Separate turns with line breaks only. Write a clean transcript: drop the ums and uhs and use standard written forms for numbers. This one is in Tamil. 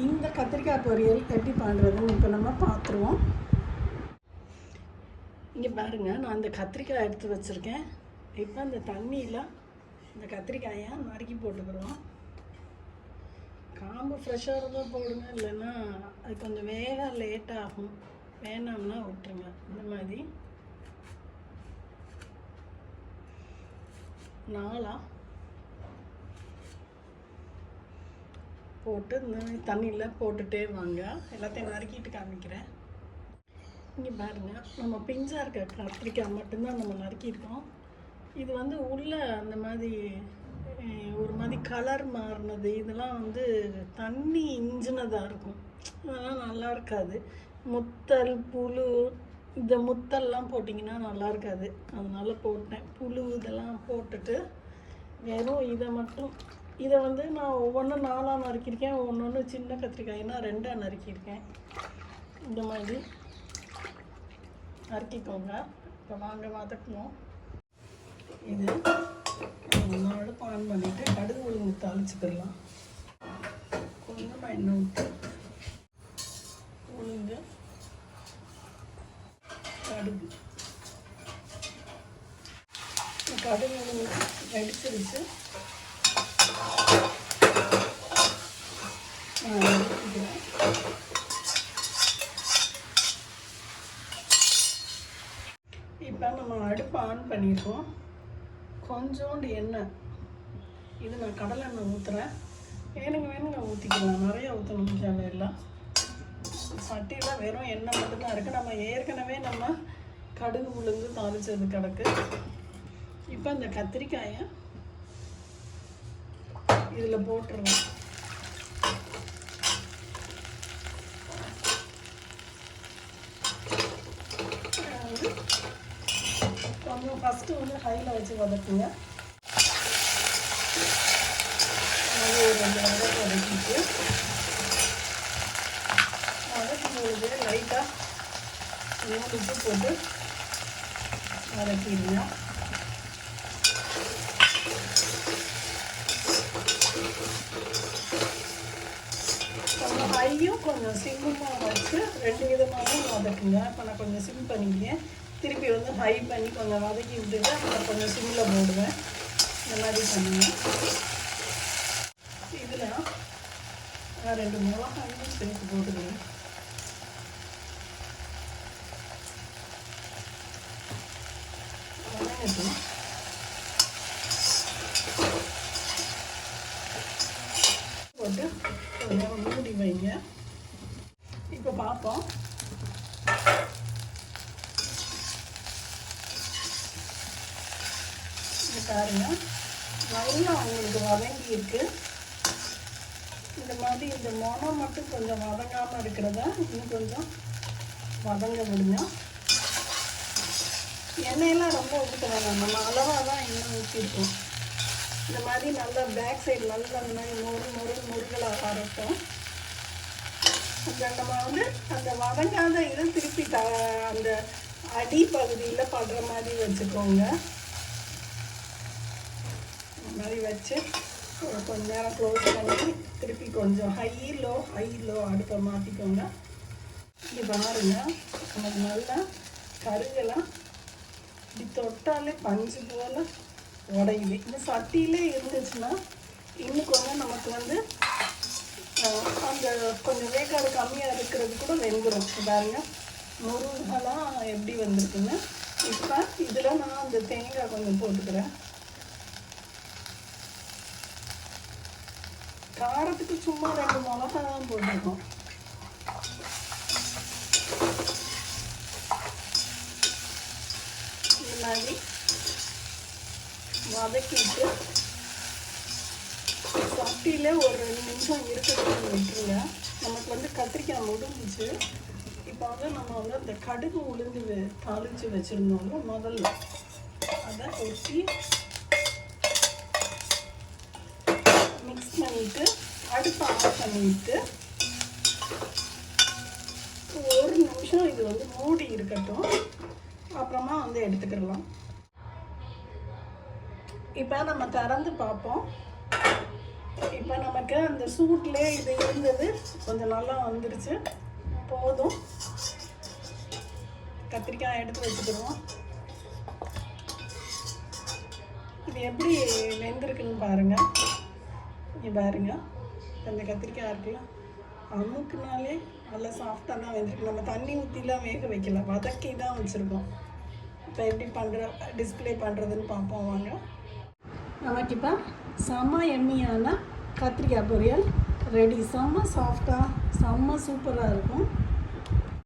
இந்த கத்திரிக்காய் பொரியல் எப்படி பண்ணுறதுன்னு இப்போ நம்ம பார்த்துருவோம். இங்கே பாருங்கள், நான் இந்த கத்திரிக்காய் எடுத்து வச்சுருக்கேன். இப்போ இந்த தண்ணியில் இந்த கத்திரிக்காயை நறுக்கி போட்டுக்கிறோம். காம்பு ஃப்ரெஷ்ஷாக இருந்தால் போடுங்க, இல்லைன்னா அது கொஞ்சம் வேக லேட் ஆகும். வேணாம்னா விட்டுருங்க. இந்த மாதிரி 4 போட்டு இந்த தண்ணியில் போட்டுகிட்டே வாங்க. எல்லாத்தையும் நறுக்கிட்டு காமிக்கிறேன். இங்கே பாருங்கள், நம்ம பிஞ்சாக இருக்க கத்திரிக்காய் மட்டும்தான் நம்ம நறுக்கியிருக்கோம். இது வந்து உள்ளே அந்த மாதிரி ஒரு மாதிரி கலர் மாறினது, இதெல்லாம் வந்து தண்ணி இஞ்சினதாக இருக்கும். அதெல்லாம் நல்லா இருக்காது. முத்தல் புழு இந்த முத்தல்லாம் போட்டிங்கன்னா நல்லா இருக்காது. அதனால் போட்டேன். புழு இதெல்லாம் போட்டுட்டு வெறும் இதை மட்டும், இதை வந்து நான் ஒவ்வொன்றும் 4 நறுக்கியிருக்கேன். ஒன்று சின்ன கத்திரிக்காய்னா 2 நறுக்கியிருக்கேன். இந்த மாதிரி நறுக்கிக்கோங்க. இப்போ வாங்க வதக்கணும். இது அடுப்பு ஆன் பண்ணிவிட்டு கடுகு உளுந்து தாளிச்சுக்கலாம். கொஞ்சமாக எண்ணெய் விட்டு உளுந்து கடுகு உளுந்து வெடிச்சிருச்சு. இப்போ நம்ம அடுப்பு ஆன் பண்ணியிருக்கோம். கொஞ்சோண்டு எண்ணெய், இது நான் கடலை எண்ணெய் ஊற்றுறேன். வேணுங்க ஊற்றிக்கலாம். நிறையா ஊற்றணும் தேவையில்லை. சட்டியில் வெறும் எண்ணெய் மட்டும்தான் இருக்குது. நம்ம ஏற்கனவே கடுகு உளுந்து தாளிச்சது கிடக்கு. இப்போ இந்த கத்திரிக்காயை இதில் போட்டுருவோம். கொஞ்சம் ஃபஸ்ட்டு வந்து ஹையில் வச்சு வதக்குங்க. ஒரு 2 வதக்கு வதக்கிட்டு வதக்கும்போது லைட்டாக உப்பு போட்டு வதக்கிடுங்க. கொஞ்சம் ஹையும் கொஞ்சம் சிம்முமாக வச்சு 2 விதமாகவும் வதக்குங்க. இப்போ நான் கொஞ்சம் சிம் பண்ணிக்கிறேன். திருப்பி வந்து ஹை பண்ணி கொஞ்சம் வதக்கி விட்டுட்டு அப்புறம் கொஞ்சம் சிம்மில் போடுவேன். இந்த மாதிரி பண்ணுவேன். இதில் 2 மிளகாயும் சேர்த்து போட்டுக்கிறேன். வதங்கட்டும். போட்டு கொஞ்சம் மூடி வைங்க. இப்போ பார்ப்போம். பாருங்க, நல்லா உங்களுக்கு வதங்கி இருக்கு. இந்த மாதிரி இந்த மனம் மட்டும் கொஞ்சம் வதங்காமல் இருக்கிறத இன்னும் கொஞ்சம் வதங்க விடுங்க. எண்ணெயெல்லாம் ரொம்ப ஊற்ற வேணாம். நம்ம அளவாக தான் எண்ணெய் ஊற்றிருக்கோம். இந்த மாதிரி நல்லா பேக் சைடு நல்லா அந்த மாதிரி முருகலாக ஆரட்டும். நம்ம வந்து அந்த வதங்காத இதை திருப்பி அந்த அடி பகுதியில் படுற மாதிரி வச்சுக்கோங்க. இந்த மாதிரி வச்சு கொஞ்ச நேரம் க்ளோஸ் பண்ணி திருப்பி கொஞ்சம் ஹை லோ அடுப்பை மாற்றிக்கோங்க. இப்படி பாருங்க, நமக்கு நல்லா கருகெல்லாம் இப்படி தொட்டாலே பஞ்சு போல் உடையுது. இந்த சட்டியிலே இருந்துச்சுன்னா இன்னும் கொஞ்சம் நமக்கு வந்து அந்த கொஞ்சம் வேக்காடு கம்மியாக இருக்கிறது கூட வெந்துடும். பாருங்க, முருகெல்லாம் எப்படி வந்திருக்குன்னு. இப்போ இதில் நான் அந்த தேங்காய் கொஞ்சம் போட்டுக்கிறேன். காரத்துக்கு சும்மா 2 மிளகா தான் போட்டுருக்கோம். இந்த மாதிரி வதக்கிட்டு சட்டியில் ஒரு 2 நிமிஷம் இருக்கிறது விட்டுருங்க. நமக்கு வந்து கத்திரிக்காய் முடிஞ்சிச்சு. இப்போ வந்து நம்ம வந்து அந்த கடுகு உளுந்து தாளித்து வச்சுருந்தோம்ல, முதல்ல அதை ஊற்றி மிக்ஸ் பண்ணிவிட்டு அடுப்பை ஆஃப் பண்ணிவிட்டு 1 நிமிஷம் இது வந்து மூடி இருக்கட்டும். அப்புறமா வந்து எடுத்துக்கிடலாம். இப்போ நம்ம திறந்து பார்ப்போம். இப்போ நமக்கு அந்த சூட்லேயே இது இருந்தது கொஞ்சம் நல்லா வந்துருச்சு. போதும், கத்திரிக்காய் எடுத்து வச்சுக்கிடுவோம். இது எப்படி வெந்திருக்குன்னு பாருங்கள். இங்கே பாருங்கள், அந்த கத்திரிக்காய் இருக்குல்ல, அமுக்குனாலே நல்லா சாஃப்டாக தான் வெந்திருக்கு. நம்ம தண்ணி ஊற்றிலாம் வேக வைக்கல, வதக்கி தான் வச்சுருக்கோம். இப்போ எப்படி டிஸ்பிளே பண்ணுறதுன்னு பார்ப்போம் வாங்க. நமக்கு இப்போ செம்ம எம்மியான கத்திரிக்காய் பொரியல் ரெடி. செம்ம சாஃப்டாக, செம்ம சூப்பராக இருக்கும்.